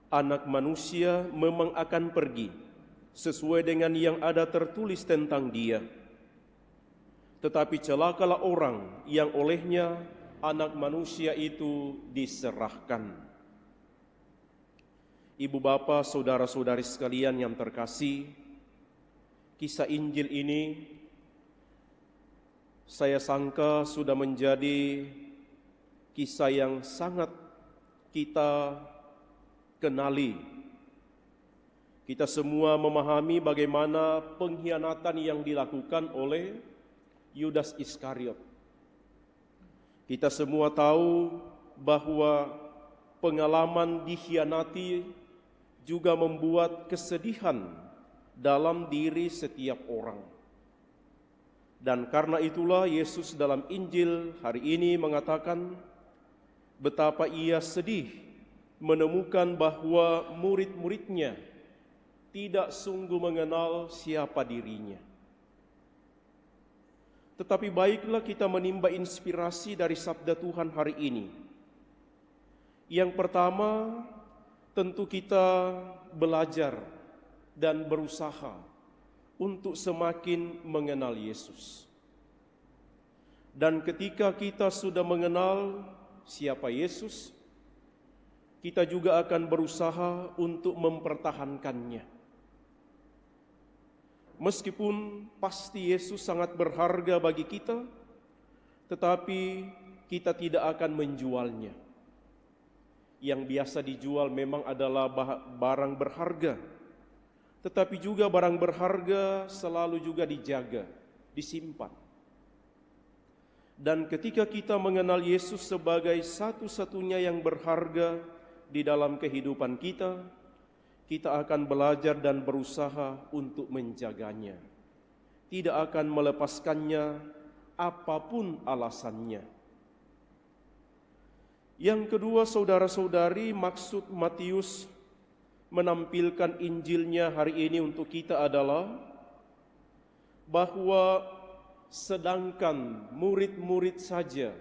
Anak manusia memang akan pergi sesuai dengan yang ada tertulis tentang dia. Tetapi celakalah orang yang olehnya anak manusia itu diserahkan. Ibu bapa, saudara-saudari sekalian yang terkasih, kisah Injil ini saya sangka sudah menjadi kisah yang sangat kita kenali. Kita semua memahami bagaimana pengkhianatan yang dilakukan oleh Yudas Iskariot. Kita semua tahu bahwa pengalaman dikhianati juga membuat kesedihan dalam diri setiap orang. Dan karena itulah Yesus dalam Injil hari ini mengatakan betapa ia sedih menemukan bahwa murid-muridnya tidak sungguh mengenal siapa dirinya. Tetapi baiklah kita menimba inspirasi dari sabda Tuhan hari ini. Yang pertama, tentu kita belajar dan berusaha untuk semakin mengenal Yesus. Dan ketika kita sudah mengenal siapa Yesus, kita juga akan berusaha untuk mempertahankannya. Meskipun pasti Yesus sangat berharga bagi kita, tetapi kita tidak akan menjualnya. Yang biasa dijual memang adalah barang berharga, tetapi juga barang berharga selalu juga dijaga, disimpan. Dan ketika kita mengenal Yesus sebagai satu-satunya yang berharga di dalam kehidupan kita, kita akan belajar dan berusaha untuk menjaganya. Tidak akan melepaskannya apapun alasannya. Yang kedua, saudara-saudari, maksud Matius menampilkan Injilnya hari ini untuk kita adalah bahwa sedangkan murid-murid saja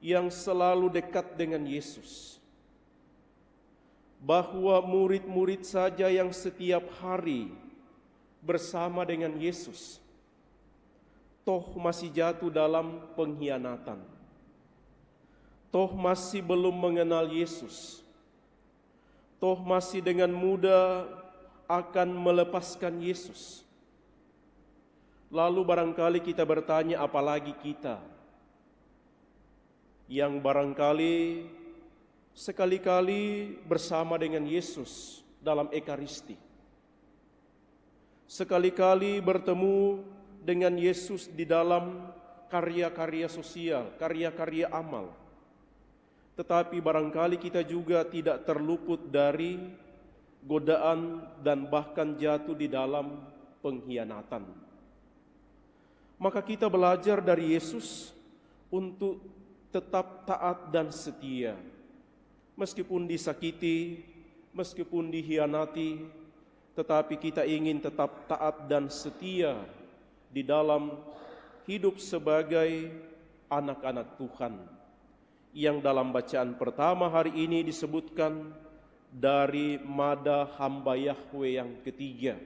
yang selalu dekat dengan Yesus, bahwa murid-murid saja yang setiap hari bersama dengan Yesus, toh masih jatuh dalam pengkhianatan, toh masih belum mengenal Yesus, toh masih dengan mudah akan melepaskan Yesus. Lalu barangkali kita bertanya, apalagi kita yang barangkali sekali-kali bersama dengan Yesus dalam Ekaristi, sekali-kali bertemu dengan Yesus di dalam karya-karya sosial, karya-karya amal. Tetapi barangkali kita juga tidak terluput dari godaan dan bahkan jatuh di dalam pengkhianatan. Maka kita belajar dari Yesus untuk tetap taat dan setia. Meskipun disakiti, meskipun dikhianati, tetapi kita ingin tetap taat dan setia di dalam hidup sebagai anak-anak Tuhan. Yang dalam bacaan pertama hari ini disebutkan dari mada hamba Yahweh yang ketiga.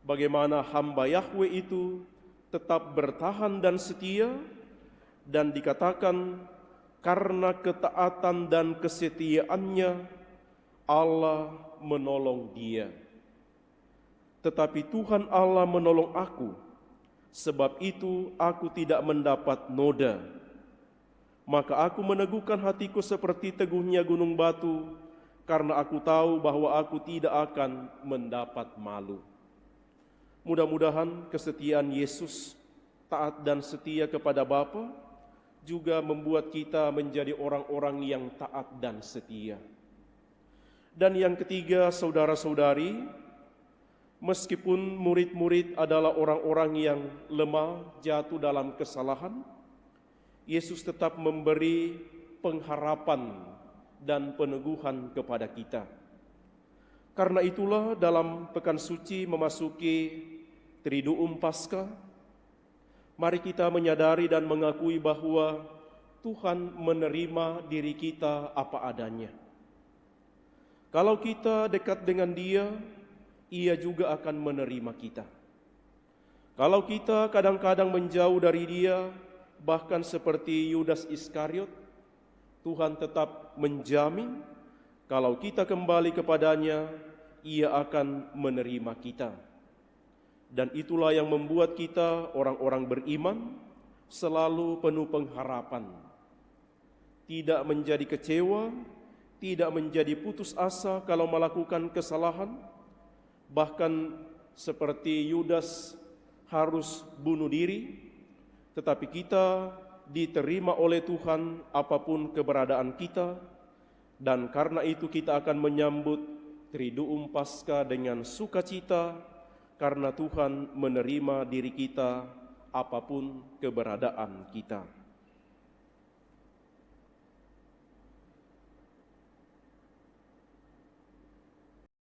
Bagaimana hamba Yahweh itu tetap bertahan dan setia, dan dikatakan karena ketaatan dan kesetiaannya Allah menolong dia. Tetapi Tuhan Allah menolong aku, sebab itu aku tidak mendapat noda. Maka aku meneguhkan hatiku seperti teguhnya gunung batu, karena aku tahu bahwa aku tidak akan mendapat malu. Mudah-mudahan kesetiaan Yesus, taat dan setia kepada Bapa, juga membuat kita menjadi orang-orang yang taat dan setia. Dan yang ketiga, saudara-saudari, meskipun murid-murid adalah orang-orang yang lemah, jatuh dalam kesalahan, Yesus tetap memberi pengharapan dan peneguhan kepada kita. Karena itulah dalam pekan suci memasuki Triduum Paskah, mari kita menyadari dan mengakui bahwa Tuhan menerima diri kita apa adanya. Kalau kita dekat dengan Dia, Ia juga akan menerima kita. Kalau kita kadang-kadang menjauh dari Dia, bahkan seperti Yudas Iskariot, Tuhan tetap menjamin kalau kita kembali kepadanya, Ia akan menerima kita. Dan itulah yang membuat kita orang-orang beriman selalu penuh pengharapan. Tidak menjadi kecewa, tidak menjadi putus asa kalau melakukan kesalahan, bahkan seperti Yudas harus bunuh diri, tetapi kita diterima oleh Tuhan apapun keberadaan kita, dan karena itu kita akan menyambut Triduum Paskah dengan sukacita, karena Tuhan menerima diri kita apapun keberadaan kita.